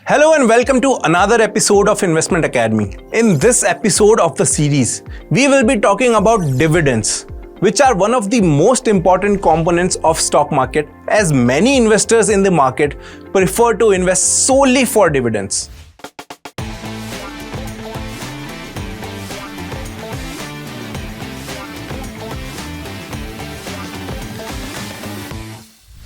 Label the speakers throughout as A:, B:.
A: Hello and welcome to another episode of Investment Academy. In this episode of the series, we will be talking about dividends, which are one of the most important components of stock market, as many investors in the market prefer to invest solely for dividends.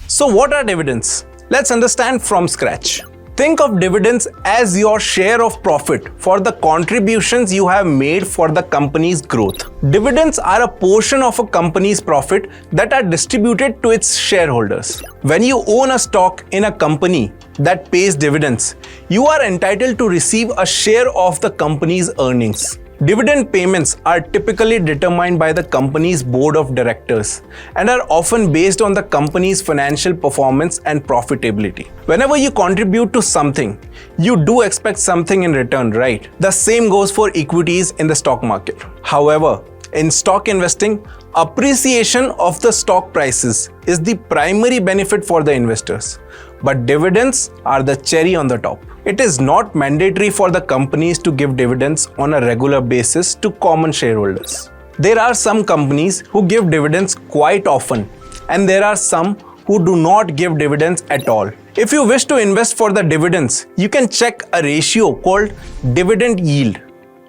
A: So what are dividends? Let's understand from scratch. Think of dividends as your share of profit for the contributions you have made for the company's growth. Dividends are a portion of a company's profit that are distributed to its shareholders. When you own a stock in a company that pays dividends, you are entitled to receive a share of the company's earnings. Dividend payments are typically determined by the company's board of directors and are often based on the company's financial performance and profitability. Whenever you contribute to something, you do expect something in return, right? The same goes for equities in the stock market. However, in stock investing, appreciation of the stock prices is the primary benefit for the investors, but dividends are the cherry on the top. It is not mandatory for the companies to give dividends on a regular basis to common shareholders. There are some companies who give dividends quite often, and there are some who do not give dividends at all. If you wish to invest for the dividends, you can check a ratio called dividend yield,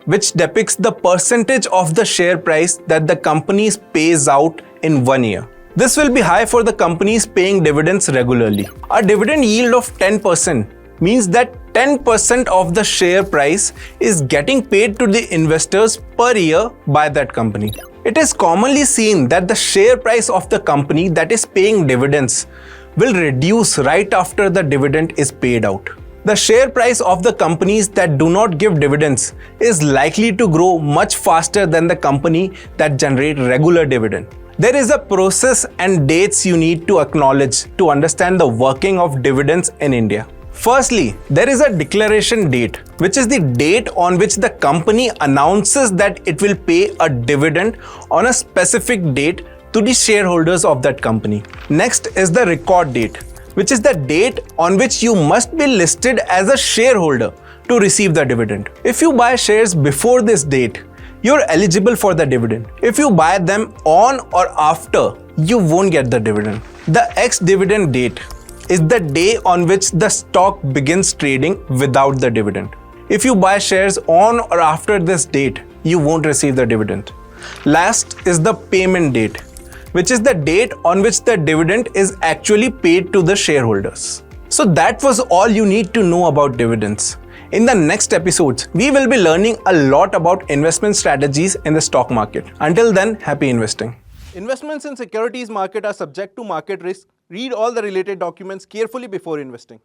A: which depicts the percentage of the share price that the company pays out in 1 year. This will be high for the companies paying dividends regularly. A dividend yield of 10% means that 10% of the share price is getting paid to the investors per year by that company. It is commonly seen that the share price of the company that is paying dividends will reduce right after the dividend is paid out. The share price of the companies that do not give dividends is likely to grow much faster than the company that generate regular dividend. There is a process and dates you need to acknowledge to understand the working of dividends in India. Firstly, there is a declaration date, which is the date on which the company announces that it will pay a dividend on a specific date to the shareholders of that company. Next is the record date, which is the date on which you must be listed as a shareholder to receive the dividend. If you buy shares before this date, you're eligible for the dividend. If you buy them on or after, you won't get the dividend. The ex-dividend date is the day on which the stock begins trading without the dividend. If you buy shares on or after this date, you won't receive the dividend. Last is the payment date, which is the date on which the dividend is actually paid to the shareholders. So that was all you need to know about dividends. In the next episodes, we will be learning a lot about investment strategies in the stock market. Until then, happy investing. Investments in securities market are subject to market risk. Read all the related documents carefully before investing.